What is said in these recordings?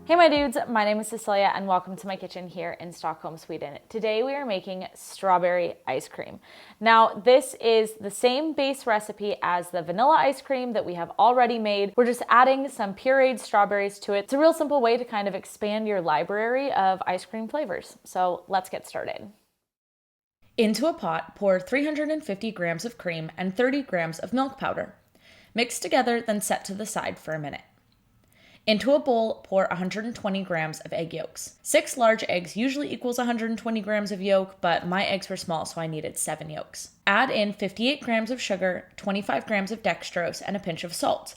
Hey my dudes, my name is Cecilia and welcome to my kitchen here in Stockholm, Sweden. Today we are making strawberry ice cream. Now this is the same base recipe as the vanilla ice cream that we have already made. We're just adding some pureed strawberries to it. It's a real simple way to kind of expand your library of ice cream flavors. So let's get started. Into a pot, pour 350 grams of cream and 30 grams of milk powder. Mix together, then set to the side for a minute. Into a bowl, pour 120 grams of egg yolks. 6 large eggs usually equals 120 grams of yolk, but my eggs were small, so I needed 7 yolks. Add in 58 grams of sugar, 25 grams of dextrose, and a pinch of salt.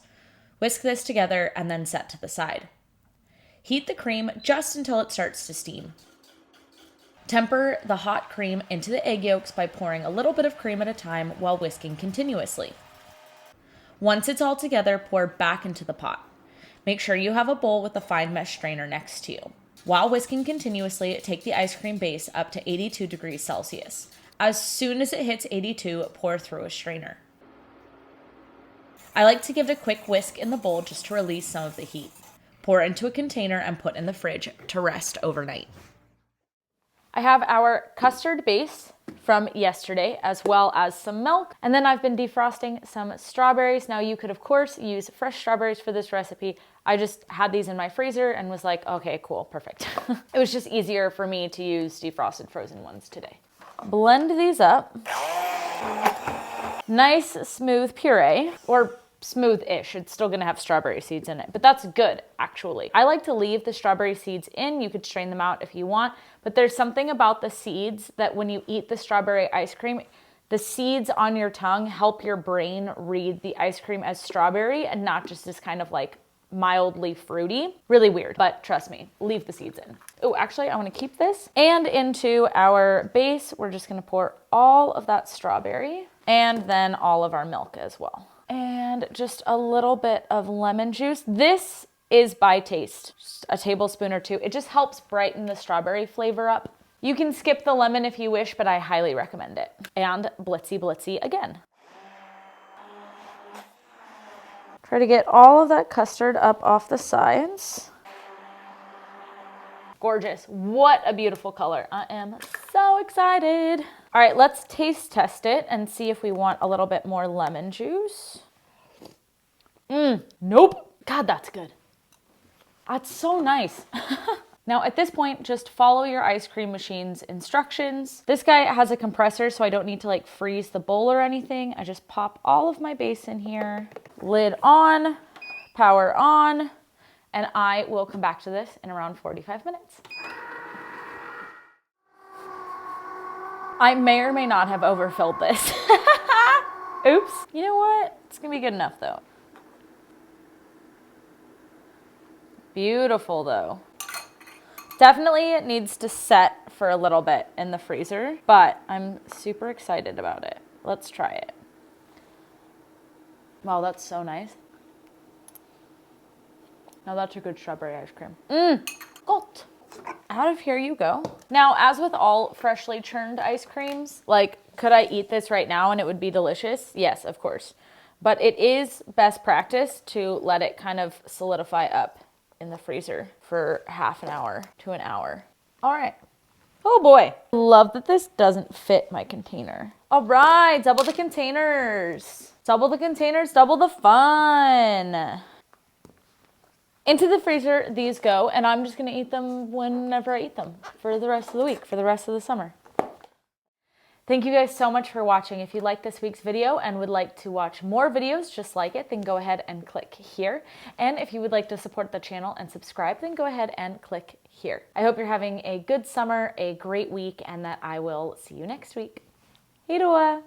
Whisk this together and then set to the side. Heat the cream just until it starts to steam. Temper the hot cream into the egg yolks by pouring a little bit of cream at a time while whisking continuously. Once it's all together, pour back into the pot. Make sure you have a bowl with a fine mesh strainer next to you. While whisking continuously, take the ice cream base up to 82 degrees Celsius. As soon as it hits 82, pour through a strainer. I like to give it a quick whisk in the bowl just to release some of the heat. Pour into a container and put in the fridge to rest overnight. I have our custard base from yesterday, as well as some milk. And then I've been defrosting some strawberries. Now you could of course use fresh strawberries for this recipe. I just had these in my freezer and was like, okay, cool, perfect. It was just easier for me to use defrosted frozen ones today. Blend these up. Nice smooth puree, or smooth-ish. It's still gonna have strawberry seeds in it, but that's good, actually. I like to leave the strawberry seeds in. You could strain them out if you want, but there's something about the seeds that when you eat the strawberry ice cream, the seeds on your tongue help your brain read the ice cream as strawberry and not just as kind of like mildly fruity. Really weird, but trust me, leave the seeds in. Oh, actually, I wanna keep this. And into our base, we're just gonna pour all of that strawberry and then all of our milk as well. And just a little bit of lemon juice. This is by taste, just a tablespoon or two. It just helps brighten the strawberry flavor up. You can skip the lemon if you wish, but I highly recommend it. And blitzy blitzy again. Try to get all of that custard up off the sides. Gorgeous. What a beautiful color. I am so excited. All right, let's taste test it and see if we want a little bit more lemon juice. Nope. God, that's good. That's so nice. Now at this point, just follow your ice cream machine's instructions. This guy has a compressor, so I don't need to like freeze the bowl or anything. I just pop all of my base in here, lid on, power on, and I will come back to this in around 45 minutes. I may or may not have overfilled this. Oops. You know what? It's gonna be good enough though. Beautiful though. Definitely it needs to set for a little bit in the freezer, but I'm super excited about it. Let's try it. Wow, that's so nice. Now that's a good strawberry ice cream. Gott. Out of here you go. Now, as with all freshly churned ice creams, like, could I eat this right now and it would be delicious? Yes, of course. But it is best practice to let it kind of solidify up in the freezer for half an hour to an hour. All right. Oh boy. Love that this doesn't fit my container. All right, double the containers. Double the containers, double the fun. Into the freezer these go, and I'm just gonna eat them whenever I eat them for the rest of the week, for the rest of the summer. Thank you guys so much for watching. If you liked this week's video and would like to watch more videos just like it, then go ahead and click here. And if you would like to support the channel and subscribe, then go ahead and click here. I hope you're having a good summer, a great week, and that I will see you next week. Hej då!